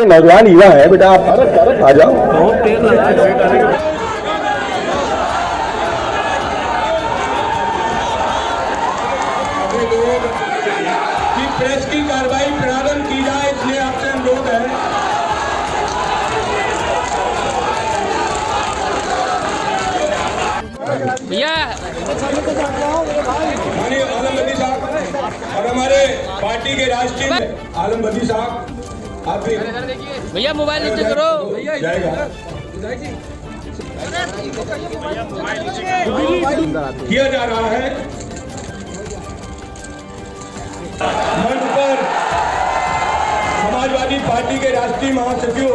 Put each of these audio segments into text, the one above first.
नौजवान युवा है बेटा, आप आ जाओ। प्रेस की कार्रवाई प्रारंभ की जाए, इसलिए आपसे अनुरोध है। भैया आलम बदी साहब और हमारे पार्टी के राष्ट्रीय आलम बदी साहब, आप भी भैया मोबाइल नीचे करो। जाएगा किया जा रहा है मंच पर समाजवादी पार्टी के राष्ट्रीय महासचिव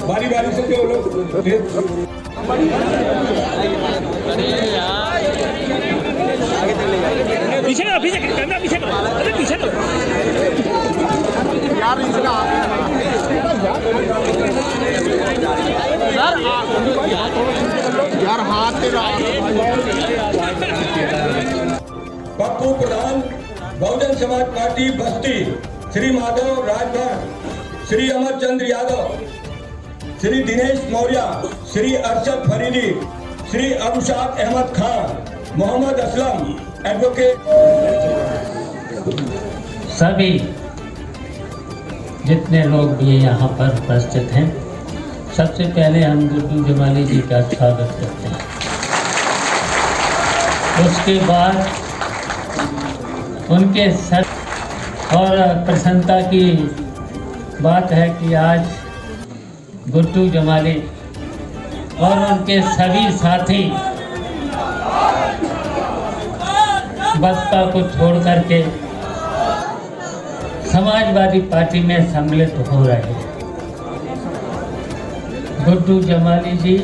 बारी बारी से जो लोग पीछे करो, पीछे कैमरा पीछे करो, अरे पीछे करो यार हाथ पप्पू प्रधान बहुजन समाज पार्टी बस्ती, श्री माधव राजभर, श्री अमरचंद्र यादव, श्री दिनेश मौर्य, श्री अरशद फरीदी, श्री अबुशाद अहमद खान, मोहम्मद असलम, एडवोकेट, सभी जितने लोग भी यहाँ पर उपस्थित हैं, सबसे पहले हम गुड्डू जमाली जी का स्वागत करते हैं। उसके बाद उनके सर और प्रसन्नता की बात है कि आज गुड्डू जमाली और उनके सभी साथी बसपा को छोड़ करके समाजवादी पार्टी में सम्मिलित हो रहे हैं। गुड्डू जमाली जी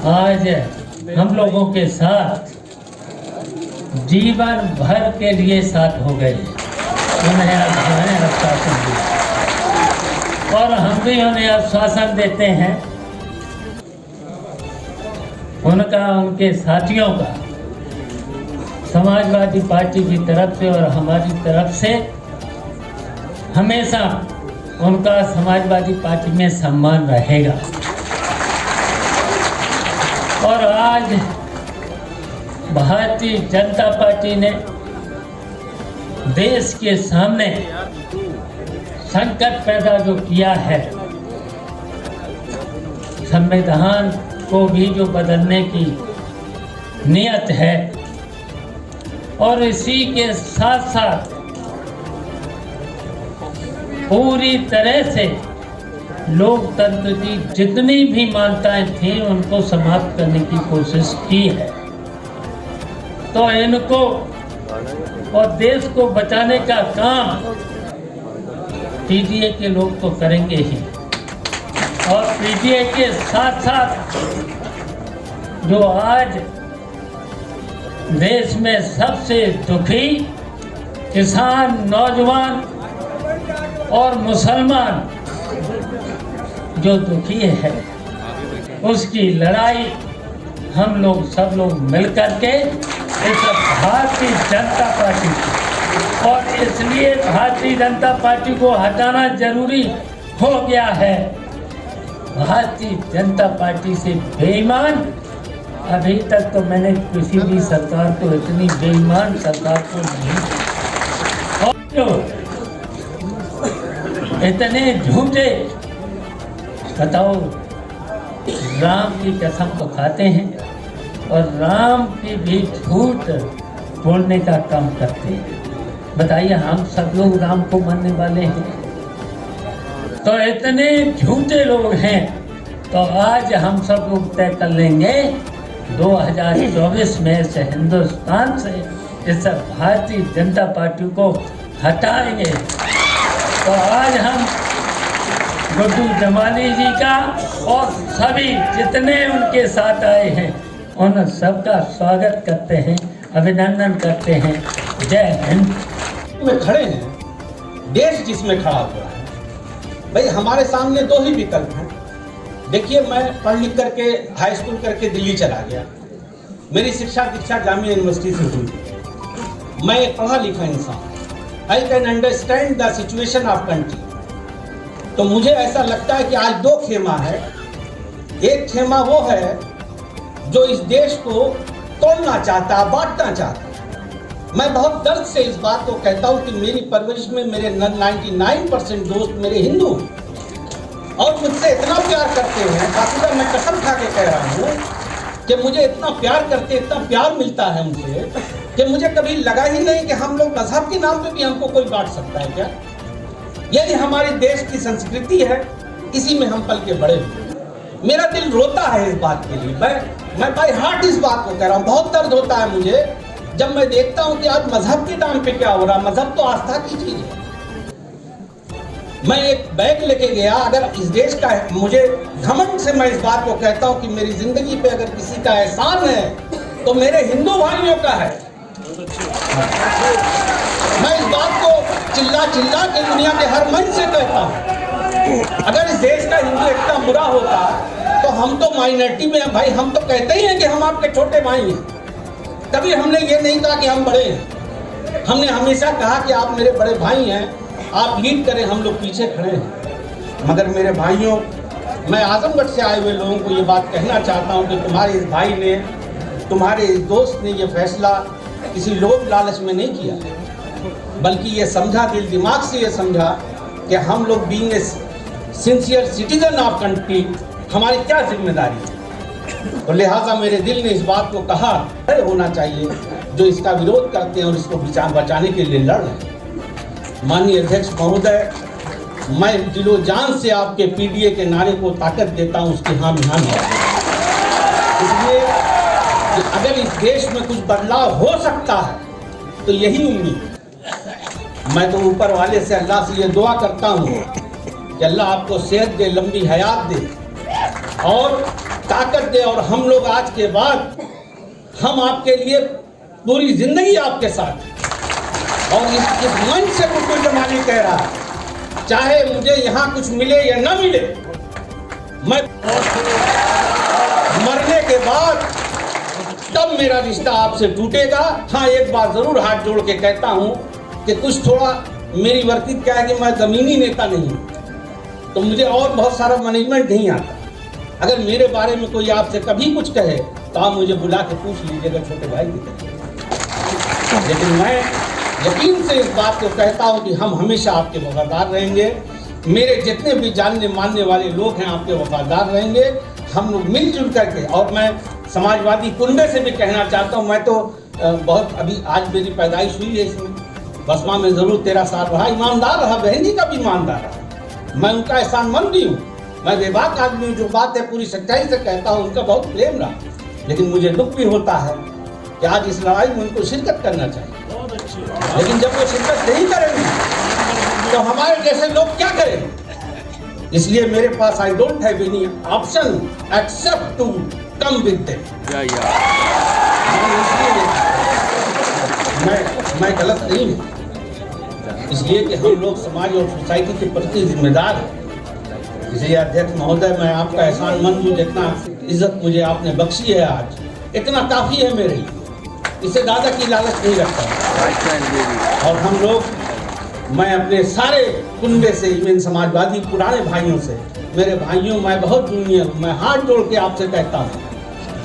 आज हम लोगों के साथ जीवन भर के लिए साथ हो गए। उन्हें आश्वासन दिया और हम भी उन्हें आश्वासन देते हैं, उनका उनके साथियों का समाजवादी पार्टी की तरफ से और हमारी तरफ से हमेशा उनका समाजवादी पार्टी में सम्मान रहेगा। और आज भारतीय जनता पार्टी ने देश के सामने संकट पैदा जो किया है, संविधान को भी जो बदलने की नियत है, और इसी के साथ साथ पूरी तरह से लोकतंत्र की जितनी भी मान्यताएं थी उनको समाप्त करने की कोशिश की है। तो इनको और देश को बचाने का काम पीडीए के लोग तो करेंगे ही, और पीडीए के साथ साथ जो आज देश में सबसे दुखी किसान, नौजवान और मुसलमान जो दुखी है, उसकी लड़ाई हम लोग सब लोग मिलकर के इस भारतीय जनता पार्टी, और इसलिए भारतीय जनता पार्टी को हटाना जरूरी हो गया है। भारतीय जनता पार्टी से बेईमान अभी तक तो मैंने किसी भी सरकार को, इतनी बेईमान सरकार को नहीं, और जो इतने झूठे, बताओ, राम की कसम तो खाते हैं और राम की भी झूठ बोलने का काम करते हैं। बताइए, हम सब लोग राम को मानने वाले हैं? तो इतने झूठे लोग हैं। तो आज हम सब लोग तय कर लेंगे 2024 में से हिंदुस्तान से इस भारतीय जनता पार्टी को हटाएंगे। तो आज हम गुड्डू जमाली जी का और सभी जितने उनके साथ आए हैं उन सबका स्वागत करते हैं, अभिनंदन करते हैं। जय हिंद। में खड़े हैं, देश जिसमें खड़ा हुआ है। भाई हमारे सामने दो ही विकल्प हैं, देखिए, मैं पढ़ लिख करके हाई स्कूल करके दिल्ली चला गया। मेरी शिक्षा दीक्षा जामिया यूनिवर्सिटी से हुई। मैं एक पढ़ा लिखा इंसान, I can understand the situation of country. तो मुझे ऐसा लगता है कि आज दो खेमा है। एक खेमा वो है जो इस देश को तोड़ना चाहता है, बांटना चाहता है। मैं बहुत दर्द से इस बात को कहता हूँ कि मेरी परवरिश में मेरे 99% दोस्त मेरे हिंदू और मुझसे इतना प्यार करते हैं, काफिला मैं कसम खा के कह रहा हूँ कि मुझे इतना प्यार करते, इतना प्यार मिलता है उनसे कि मुझे कभी लगा ही नहीं कि हम लोग मजहब के नाम पे भी हमको कोई बांट सकता है क्या। यही हमारे देश की संस्कृति है, इसी में हम पल के बड़े हुए। मेरा दिल रोता है इस बात के लिए, मैं बाय हार्ट इस बात को कह रहा हूँ। बहुत दर्द होता है मुझे जब मैं देखता हूँ कि आज मजहब के नाम पे क्या हो रहा है। मजहब तो आस्था की चीज है। मैं एक बैग लेके गया, अगर इस देश का है, मुझे घमंड से मैं इस बात को कहता हूँ कि मेरी जिंदगी पे अगर किसी का एहसान है तो मेरे हिंदू भाइयों का है। मैं इस बात को चिल्ला चिल्ला के दुनिया के हर मंच से कहता हूँ। अगर इस देश का हिंदू इतना बुरा होता तो हम तो माइनॉरिटी में हैं भाई। हम तो कहते ही हैं कि हम आपके छोटे भाई हैं। कभी हमने ये नहीं कहा कि हम बड़े हैं। हमने हमेशा कहा कि आप मेरे बड़े भाई हैं, आप लीड करें, हम लोग पीछे खड़े हैं। मगर मेरे भाइयों, मैं आजमगढ़ से आए हुए लोगों को ये बात कहना चाहता हूँ कि तुम्हारे इस भाई ने, तुम्हारे इस दोस्त ने ये फैसला किसी लोभ लालच में नहीं किया, बल्कि ये समझा, दिल दिमाग से ये समझा कि हम लोग being a sincere citizen of country, हमारी क्या जिम्मेदारी है। और लिहाजा मेरे दिल ने इस बात को कहा होना चाहिए जो इसका विरोध करते हैं और इसको बचाने के लिए लड़ रहे हैं। माननीय अध्यक्ष महोदय, मैं दिलो जान से आपके पीडीए के नारे को ताकत देता हूं, उसकी हामी हामी। इसलिए कि अगर इस देश में कुछ बदलाव हो सकता है तो यही उम्मीद। मैं तो ऊपर वाले से, अल्लाह से ये दुआ करता हूं कि अल्लाह आपको सेहत दे, लंबी हयात दे और ताकत दे। और हम लोग आज के बाद, हम आपके लिए पूरी जिंदगी आपके साथ। और इस मंच से कुछ जमानी कह रहा है, चाहे मुझे यहाँ कुछ मिले या न मिले, मैं मरने के बाद तब मेरा रिश्ता आपसे टूटेगा। हाँ, एक बात जरूर हाथ जोड़ के कहता हूँ कि कुछ थोड़ा मेरी वर्किंग क्या है कि मैं जमीनी नेता नहीं हूँ, तो मुझे और बहुत सारा मैनेजमेंट नहीं आता। अगर मेरे बारे में कोई आपसे कभी कुछ कहे तो आप मुझे बुला के पूछ लीजिएगा छोटे भाई की तरह। लेकिन मैं यकीन से इस बात को कहता हूं कि हम हमेशा आपके वफादार रहेंगे। मेरे जितने भी जानने मानने वाले लोग हैं आपके वफादार रहेंगे। हम लोग मिलजुल करके, और मैं समाजवादी कुनबे से भी कहना चाहता हूँ, मैं तो बहुत अभी आज मेरी पैदाइश हुई है इसमें, बसमा में जरूर 13 साल रहा, ईमानदार रहा, बहन जी का भी ईमानदार रहा। मैं उनका एहसानमंद भी हूँ। मैं बेबाक आदमी हूँ, जो बात है पूरी सच्चाई से कहता हूँ, उनका बहुत प्रेम रहा। लेकिन मुझे दुख भी होता है कि आज इस लड़ाई में उनको शिरकत करना चाहिए, लेकिन जब वो शिरकत नहीं करेंगे तो हमारे जैसे लोग क्या करेंगे। इसलिए मेरे पास I don't have any option except to come with them. मैं गलत नहीं हूँ, इसलिए कि हम लोग समाज और सोसाइटी के प्रति जिम्मेदार हैं। इसलिए अध्यक्ष महोदय, मैं आपका एहसानमंद हूँ। जितना इज्जत मुझे आपने बख्शी है आज, इतना काफ़ी है मेरे लिए, इससे ज़्यादा की लालच नहीं रखता। और हम लोग, मैं अपने सारे कुनबे से, इवन समाजवादी पुराने भाइयों से, मेरे भाइयों, मैं बहुत जूनियर हूँ, मैं हाथ जोड़ के आपसे कहता हूँ,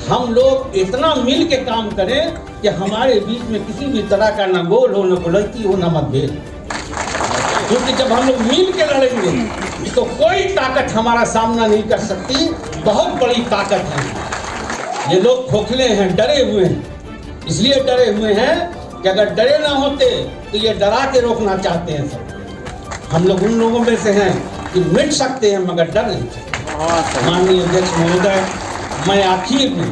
हम लोग इतना मिल के काम करें कि हमारे बीच में किसी भी तरह का न गोल हो, न गुलैती हो, न मतभेद। क्योंकि जब हम लोग मिल के लड़ेंगे तो कोई ताकत हमारा सामना नहीं कर सकती। बहुत बड़ी ताकत है। ये लोग खोखले हैं, डरे हुए हैं। इसलिए डरे हुए हैं कि अगर डरे ना होते तो ये डरा के रोकना चाहते हैं सब। हम लोग उन लोगों में से हैं कि मिट सकते हैं मगर डर नहीं सकते। माननीय अध्यक्ष महोदय, मैं आखिर में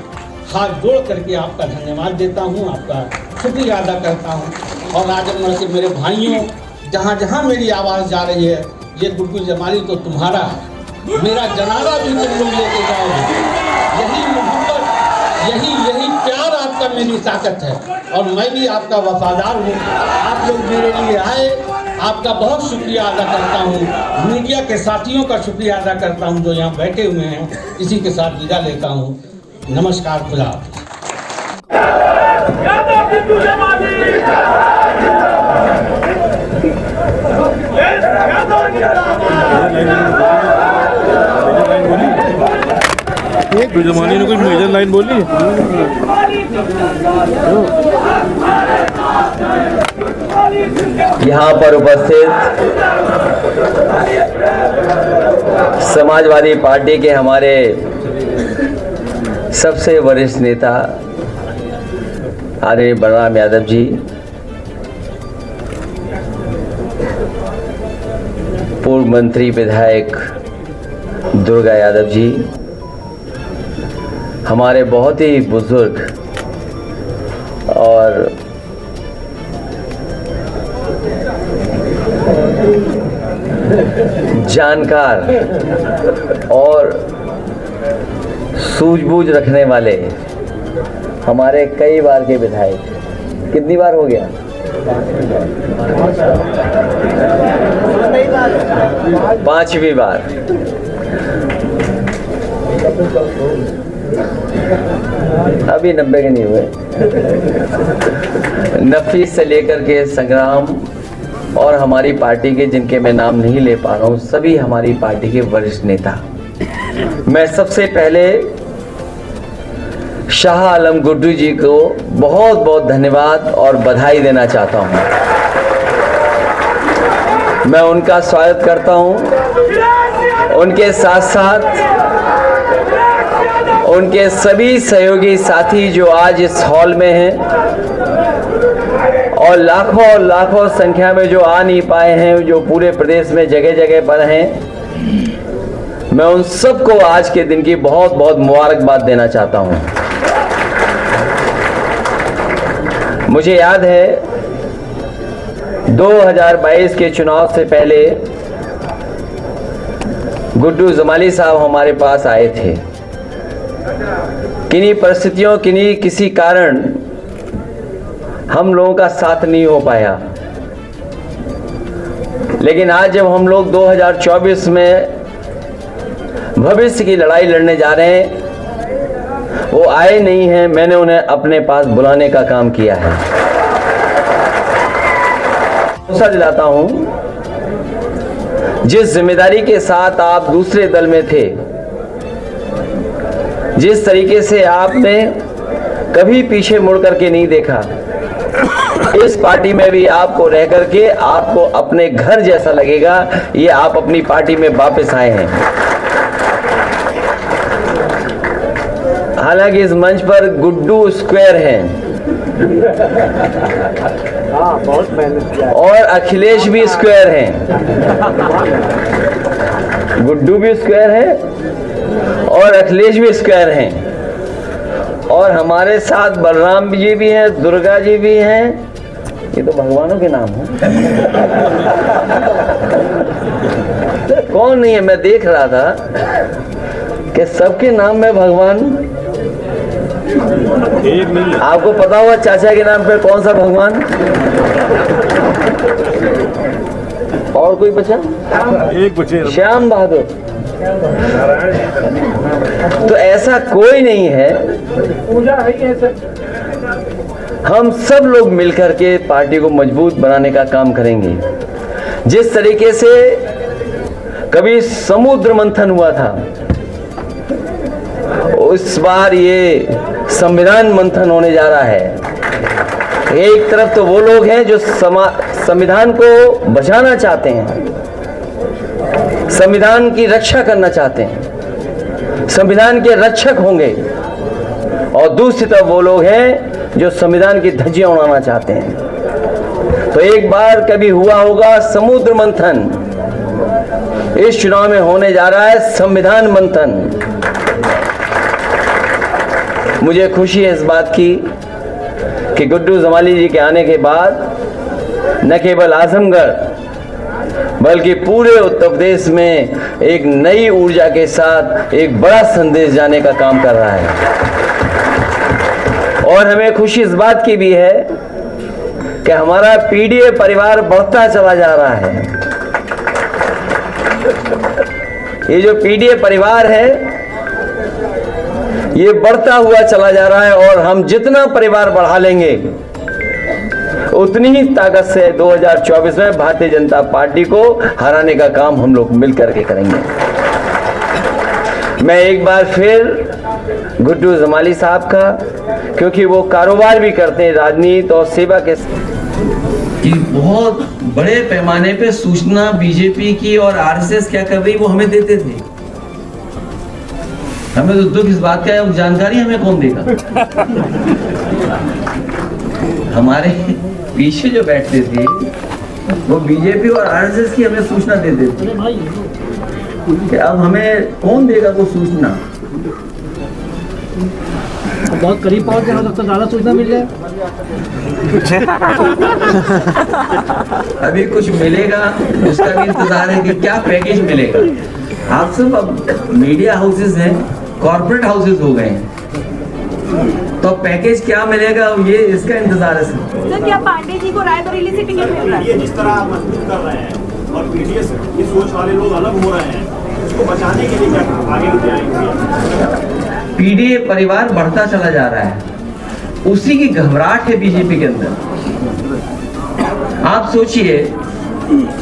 हाथ जोड़ करके आपका धन्यवाद देता हूँ, आपका शुक्रिया अदा करता हूँ। और आजमगढ़ के मेरे भाइयों, जहाँ जहाँ मेरी आवाज़ जा रही है, ये गुड्डू जमाली तो तुम्हारा है, मेरा जनाजा भी तुम लोग लेके जाओगे। यही मोहब्बत, यही प्यार आपका मेरी ताकत है। और मैं भी आपका वफादार हूँ। आप लोग मेरे लिए आए, आपका बहुत शुक्रिया अदा करता हूँ। मीडिया के साथियों का शुक्रिया अदा करता हूँ जो यहाँ बैठे हुए हैं। इसी के साथ विदा लेता हूँ। नमस्कार, खुदा हाफिज। जमाने ने कुछ मेजर लाइन बोली। यहाँ पर उपस्थित समाजवादी पार्टी के हमारे सबसे वरिष्ठ नेता आदरणीय बलराम यादव जी, पूर्व मंत्री विधायक दुर्गा यादव जी, हमारे बहुत ही बुजुर्ग और जानकार और सूझबूझ रखने वाले हमारे कई बार के विधायक, कितनी बार हो गया? 5वीं बार। अभी 90 के नहीं हुए। नफीस से लेकर के संग्राम और हमारी पार्टी के, जिनके मैं नाम नहीं ले पा रहा हूँ, सभी हमारी पार्टी के वरिष्ठ नेता। मैं सबसे पहले शाह आलम गुड्डू जी को बहुत बहुत धन्यवाद और बधाई देना चाहता हूँ। मैं उनका स्वागत करता हूँ। उनके साथ साथ उनके सभी सहयोगी साथी जो आज इस हॉल में हैं और लाखों संख्या में जो आ नहीं पाए हैं, जो पूरे प्रदेश में जगह जगह पर हैं, मैं उन सबको आज के दिन की बहुत बहुत मुबारकबाद देना चाहता हूं। मुझे याद है 2022 के चुनाव से पहले गुड्डू जमाली साहब हमारे पास आए थे। किन्हीं परिस्थितियों, किसी कारण हम लोगों का साथ नहीं हो पाया, लेकिन आज जब हम लोग 2024 में भविष्य की लड़ाई लड़ने जा रहे हैं, वो आए नहीं हैं, मैंने उन्हें अपने पास बुलाने का काम किया है। भरोसा दिलाता हूं, जिस जिम्मेदारी के साथ आप दूसरे दल में थे, जिस तरीके से आपने कभी पीछे मुड़ करके नहीं देखा, इस पार्टी में भी आपको रह करके आपको अपने घर जैसा लगेगा। ये आप अपनी पार्टी में वापस आए हैं। हालांकि इस मंच पर गुड्डू स्क्वायर हैं और अखिलेश भी स्क्वायर हैं। गुड्डू भी स्क्वायर है और अखिलेश भी स्क्वायर हैं, और हमारे साथ बलराम जी भी हैं, दुर्गा जी भी हैं। ये तो भगवानों के नाम हैं। कौन नहीं है? मैं देख रहा था कि सबके नाम में भगवान। आपको पता होगा चाचा के नाम पे कौन सा भगवान? और कोई बचा? एक बचे, श्याम बहादुर। तो ऐसा कोई नहीं है। पूजा है सर। हम सब लोग मिलकर के पार्टी को मजबूत बनाने का काम करेंगे। जिस तरीके से कभी समुद्र मंथन हुआ था, इस बार ये संविधान मंथन होने जा रहा है। एक तरफ तो वो लोग हैं जो संविधान को बचाना चाहते हैं, संविधान की रक्षा करना चाहते हैं, संविधान के रक्षक होंगे, और दूसरी तरफ वो लोग हैं जो संविधान की धज्जियां उड़ाना चाहते हैं। तो एक बार कभी हुआ होगा समुद्र मंथन, इस चुनाव में होने जा रहा है संविधान मंथन। मुझे खुशी है इस बात की कि गुड्डू जमाली जी के आने के बाद न केवल आजमगढ़ बल्कि पूरे उत्तर प्रदेश में एक नई ऊर्जा के साथ एक बड़ा संदेश जाने का काम कर रहा है। और हमें खुशी इस बात की भी है कि हमारा पीडीए परिवार बढ़ता चला जा रहा है। ये जो पीडीए परिवार है ये बढ़ता हुआ चला जा रहा है और हम जितना परिवार बढ़ा लेंगे उतनी ही ताकत से 2024 में भारतीय जनता पार्टी को हराने का काम हम लोग मिलकर के करेंगे। मैं एक बार फिर गुड्डू जमाली साहब का, क्योंकि वो कारोबार भी करते हैं राजनीति और सेवा के, कि बहुत बड़े पैमाने पे सूचना बीजेपी की और आरएसएस क्या कर रही वो हमें देते थे। हमें तो दुख इस बात का है, जानकारी हमें कौन देगा? हमारे पीछे जो बैठते थे वो बीजेपी और आरएसएस की हमें सूचना देते थे कि अब हमें कौन देगा वो सूचना? बहुत करीब पहुंच जाए तो ज्यादा सूचना मिल जाए। अभी कुछ मिलेगा उसका भी इंतजार है कि क्या पैकेज मिलेगा। आप सब अब मीडिया हाउसेस हैं, कॉर्पोरेट हाउसेस हो गए हैं, तो पैकेज क्या मिलेगा ये इसका इंतजार है। सर क्या पांडे जी को रायबरेली से टिकट मिल रहा है? ये जिस तरह आप मजबूत कर रहे हैं और पीडीएस की सोच वाले लोग अलग हो रहे हैं, उसको बचाने के लिए क्या आगे जाएंगे? पीडीए परिवार बढ़ता चला जा रहा है, उसी की घबराहट है बीजेपी के अंदर। आप सोचिए,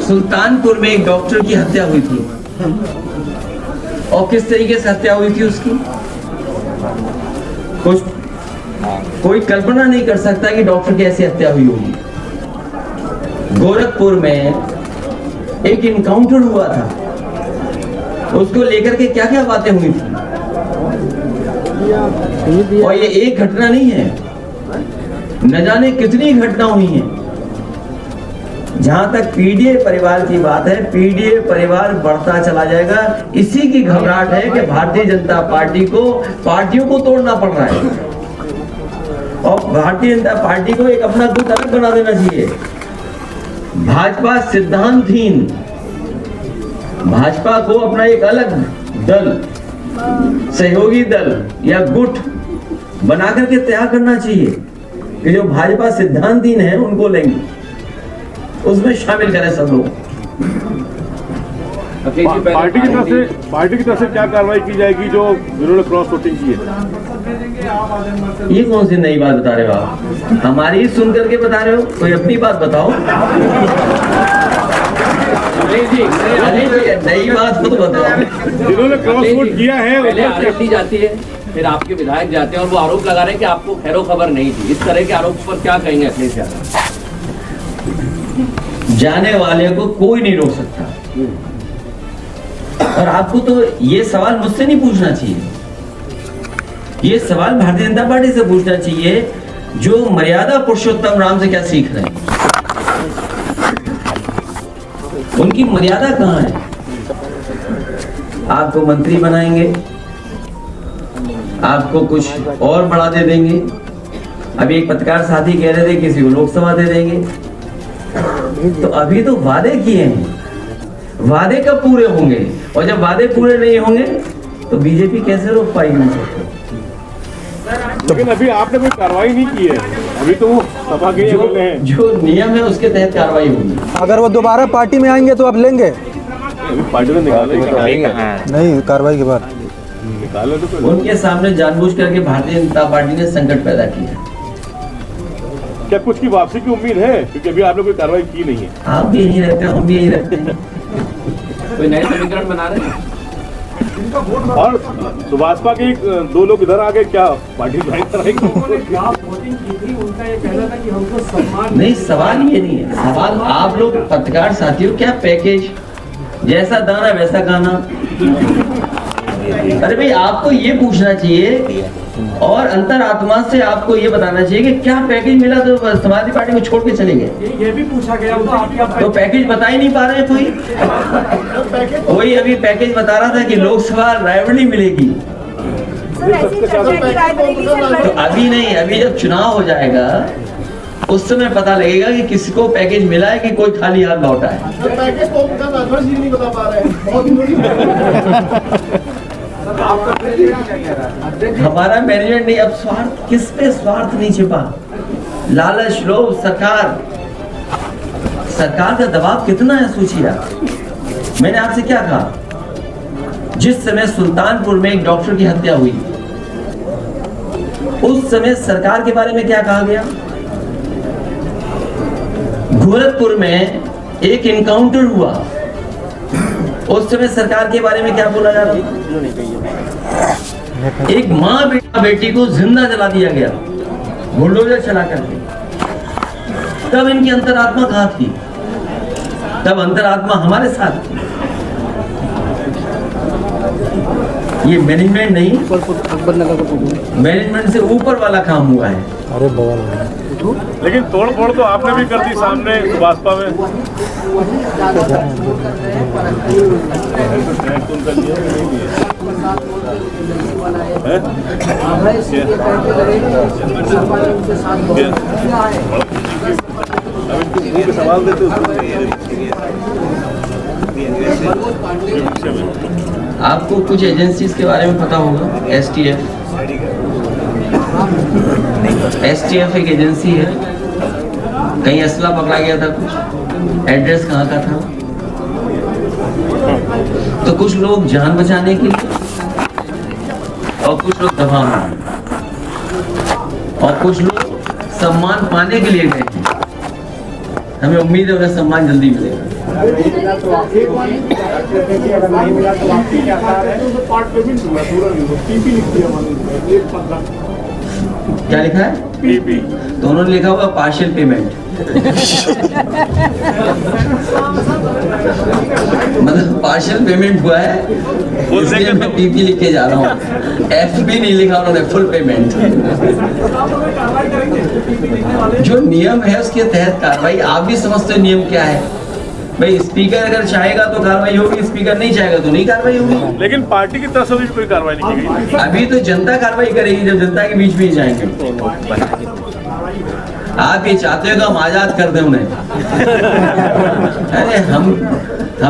सुल्तानपुर में एक डॉक्टर की हत्या हुई थी और किस तरीके से हत्या हुई थी उसकी, कुछ कोई कल्पना नहीं कर सकता कि डॉक्टर की ऐसी हत्या हुई होगी। गोरखपुर में एक इनकाउंटर हुआ था, उसको लेकर के क्या क्या बातें हुई थी, और ये एक घटना नहीं है, न जाने कितनी घटना हुई हैं। जहां तक पीडीए परिवार की बात है, पीडीए परिवार बढ़ता चला जाएगा। इसी की घबराहट है कि भारतीय जनता पार्टी को पार्टियों को तोड़ना पड़ रहा है और भारतीय जनता पार्टी को एक अपना गुट अलग बना देना चाहिए। भाजपा सिद्धांतहीन, भाजपा को अपना एक अलग दल, सहयोगी दल या गुट बना करके तैयार करना चाहिए कि जो भाजपा सिद्धांतहीन है उनको लेंगे, उसमें शामिल करें सब लोग। पार्टी की तरफ से क्या कार्रवाई की जाएगी जो जिन्होंने क्रॉस वोटिंग की है? ये कौन सी नई बात बता रहे हो आप? हमारी सुन करके बता रहे हो? कोई अपनी बात बताओ। नई बात तो बताओ। जिन्होंने क्रॉस वोट किया है पहले आरएसडी जाती है, फिर आपके विधायक जाते हैं और वो आरोप लगा रहे हैं कि आपको खैरो खबर नहीं थी। इस तरह के आरोपों पर क्या कहेंगे अखिलेश यादव? जाने वाले को कोई नहीं रोक सकता, और आपको तो ये सवाल मुझसे नहीं पूछना चाहिए, ये सवाल भारतीय जनता पार्टी से पूछना चाहिए जो मर्यादा पुरुषोत्तम राम से क्या सीख रहे हैं। उनकी मर्यादा कहां है? आपको मंत्री बनाएंगे, आपको कुछ और बढ़ा दे देंगे। अभी एक पत्रकार साथी कह रहे थे किसी को लोकसभा दे देंगे। तो अभी तो वादे किए हैं, वादे कब पूरे होंगे? और जब वादे पूरे नहीं होंगे तो बीजेपी कैसे रोक पाएगी? लेकिन अभी आपने कोई कार्रवाई नहीं की है, अभी तो वो सभा के हैं। जो नियम है उसके तहत कार्रवाई होगी। अगर वो दोबारा पार्टी में आएंगे तो आप लेंगे? पार्टी ने निकाला नहीं, कार्रवाई के बाद निकाला तो उनके सामने जानबूझ करके भारतीय जनता पार्टी ने संकट पैदा किया। क्या कुछ की वापसी की उम्मीद है? क्योंकि अभी आपने कोई कार्रवाई की नहीं है। आप भी यही रहते हैं, हम भी यही रहते हैं। कोई नए समीकरण बना रहे हैं? और सुभाषपा के दो लोग इधर आ गए, क्या पार्टी नहीं, सवाल ये नहीं है। सवाल आप लोग पत्रकार साथियों, क्या पैकेज जैसा दाना वैसा गाना? अरे भाई, आपको ये पूछना चाहिए और अंतरात्मा से आपको ये बताना चाहिए कि क्या पैकेज मिला तो समाजवादी पार्टी को छोड़ के चले गए। ये भी पूछा गया तो पैकेज बता ही नहीं पा रहे कोई। कोई अभी पैकेज बता रहा था कि लोकसभा रायबरेली मिलेगी। तो अभी नहीं, अभी जब चुनाव हो जाएगा उस समय पता लगेगा कि किसको पैकेज मिला है कि कोई खाली हाथ लौटा है। पैकेज को नहीं बता पा रहे हमारा मैनेजमेंट नहीं, अब स्वार्थ, किस पे स्वार्थ नहीं छिपा? लालच, लोभ, सरकार का दबाव कितना है सोचिए आप। मैंने आपसे क्या कहा, जिस समय सुल्तानपुर में एक डॉक्टर की हत्या हुई, उस समय सरकार के बारे में क्या कहा गया। गोरखपुर में एक इनकाउंटर हुआ, उस समय सरकार के बारे में क्या बोला जा रहा है। एक माँ बेटी को जिंदा जला दिया गया बुलडोजर चला करके। तब इनकी अंतरात्मा कहाँ थी? तब अंतरात्मा हमारे साथ थी। ये मैनेजमेंट नहीं, मैनेजमेंट से ऊपर वाला काम हुआ है। अरे बवाल। लेकिन तोड़ फोड़ तो आपने भी कर दी सामने भाजपा में। सवाल देते आपको कुछ एजेंसीज के बारे में पता होगा। एसटीएफ एक एजेंसी है, कहीं असला पकड़ा गया था, कुछ एड्रेस कहाँ का था। तो कुछ लोग जान बचाने के लिए और कुछ लोग दबाव में और कुछ लोग सम्मान पाने के लिए गए। हमें उम्मीद है उन्हें सम्मान जल्दी मिलेगा। क्या लिखा है? पीपी। तो उन्होंने लिखा होगा पार्शियल पेमेंट। मतलब पार्शियल पेमेंट हुआ है, इसलिए मैं पीपी लिख के जा रहा हूँ। एफबी नहीं लिखा उन्होंने, फुल पेमेंट। जो नियम है उसके तहत कार्रवाई। आप भी समझते हो नियम क्या है भाई। स्पीकर अगर चाहेगा तो कार्रवाई होगी, स्पीकर नहीं चाहेगा तो नहीं कार्रवाई होगी। लेकिन पार्टी की तरफ से भी कोई कार्रवाई नहीं की गई। अभी तो जनता कार्रवाई करेगी जब जनता के बीच में ही जाएंगे। आप ये चाहते हो कि हम आजाद कर दें उन्हें। अरे हम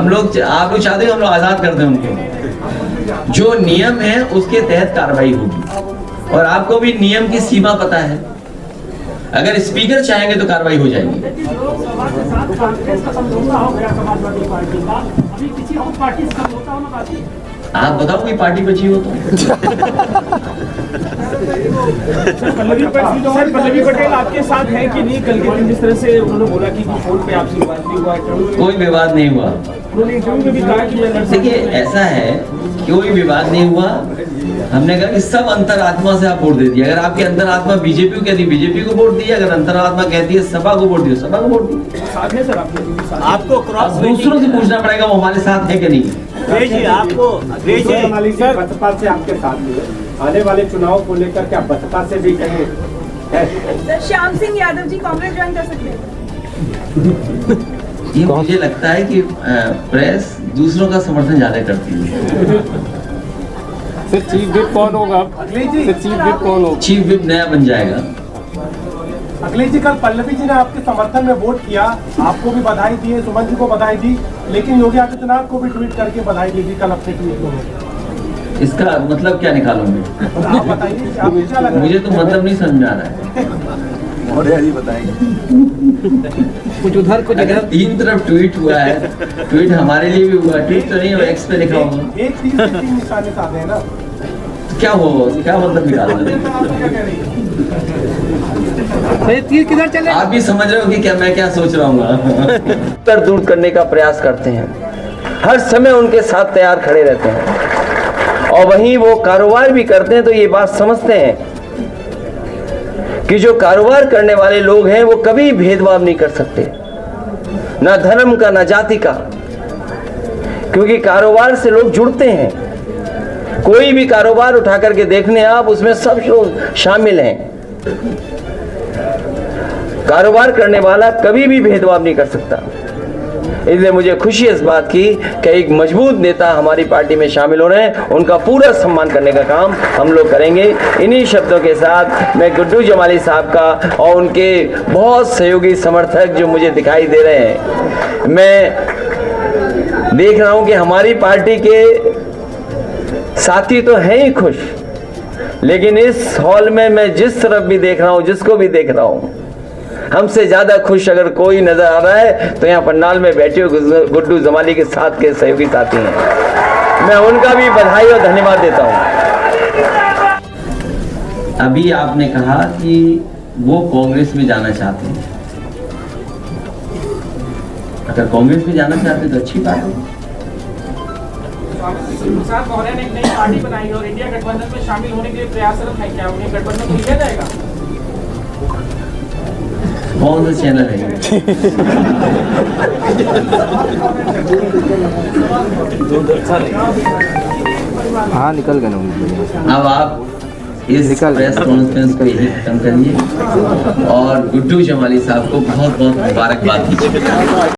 लोग, आप लोग चाहते हो हम लोग आजाद कर दें उनको। जो नियम है उसके तहत कार्रवाई होगी। और आपको भी नियम की सीमा पता है। अगर स्पीकर चाहेंगे तो कार्रवाई हो जाएगी। आप बताओ कोई पार्टी बची हो तो। पल्लवी पटेल आपके साथ है कि नहीं? कल के दिन जिस तरह से उन्होंने बोला कि फोन पे आपसे विवाद नहीं हुआ, कोई विवाद नहीं हुआ। उन्होंने इंटरव्यू में भी कहा कि देखिए ऐसा है, कोई विवाद नहीं हुआ। हमने कहा कि सब अंतरात्मा से आप वोट दे दिए। अगर आपकी अंतरात्मा बीजेपी को कहती है बीजेपी को वोट दिया, अगर अंतरात्मा कहती है सपा को वोट दिया, सपा को वोट दिया। साथ है सर आपको क्रॉस दूसरों से पूछना पड़ेगा वो हमारे साथ है कि नहीं। आपको बसपा से आपके साथ आने वाले चुनाव को लेकर क्या बसपा से भी कहीं है? सर श्याम सिंह यादव जी कांग्रेस ज्वाइन कर सकते हैं? ये मुझे लगता है कि प्रेस दूसरों का समर्थन ज्यादा करती है। सर चीफ विप कौन होगा? अखिलेश जी चीफ विप कौन होगा? चीफ विप नया बन जाएगा। अखिलेश जी कल पल्लवी जी ने आपके समर्थन में वोट किया, आपको भी बधाई दी है, सुमन जी को बधाई दी, लेकिन योगी आदित्यनाथ को भी ट्वीट करके बधाई दी थी कल अपने ट्वीट में। इसका मतलब क्या निकालूंगे? आप बताइए आपको क्या लगा? मुझे तो मतलब नहीं समझ में आ रहा है। कुछ उधर कुछ अगर तीन तरफ ट्वीट हुआ है, ट्वीट हमारे लिए भी हुआ, ट्वीट तो नहीं हुआ, एक्स पे लिखा होगा। एक तीर से तीन निशाने साधे हैं ना, क्या हुआ? क्या मतलब निकालना? तीर किधर चले? आप भी समझ रहे हो कि क्या मैं क्या सोच रहा हूँ। उत्तर दूर करने का प्रयास करते हैं, हर समय उनके साथ तैयार खड़े रहते हैं, और वहीं वो कारोबार भी करते हैं। तो ये बात समझते हैं कि जो कारोबार करने वाले लोग हैं वो कभी भेदभाव नहीं कर सकते, ना धर्म का ना जाति का, क्योंकि कारोबार से लोग जुड़ते हैं। कोई भी कारोबार उठा करके देखने आप, उसमें सब लोग शामिल हैं। कारोबार करने वाला कभी भी भेदभाव नहीं कर सकता। इसलिए मुझे खुशी इस बात की कि एक मजबूत नेता हमारी पार्टी में शामिल हो रहे हैं, उनका पूरा सम्मान करने का काम हम लोग करेंगे। इन्हीं शब्दों के साथ मैं गुड्डू जमाली साहब का और उनके बहुत सहयोगी समर्थक जो मुझे दिखाई दे रहे हैं, मैं देख रहा हूं कि हमारी पार्टी के साथी तो हैं ही खुश, लेकिन इस हॉल में मैं जिस तरफ भी देख रहा हूं, जिसको भी देख रहा हूं, हमसे ज़्यादा खुश अगर कोई नज़र आ रहा है तो यहाँ पंडाल में बैठे हुए गुड्डू जमाली के साथ के सहयोगी साथी हैं, मैं उनका भी बधाई और धन्यवाद देता हूँ। अभी आपने कहा कि वो कांग्रेस में जाना चाहते हैं। अगर कांग्रेस में जाना चाहते हैं तो अच्छी बात है। प्रसाद मौर्य ने एक नई पार्टी बनाई और इंडिया गठबंधन में शामिल होने के लिए प्रयासरत है, क्या उन्हें गठबंधन को लिया जाएगा? कौन सा चैनल है? हाँ निकल गए ना। अब आप इस प्रेस कॉन्फ्रेंस को यही खत्म करिए और गुड्डू जमाली साहब को बहुत बहुत मुबारकबाद दीजिए।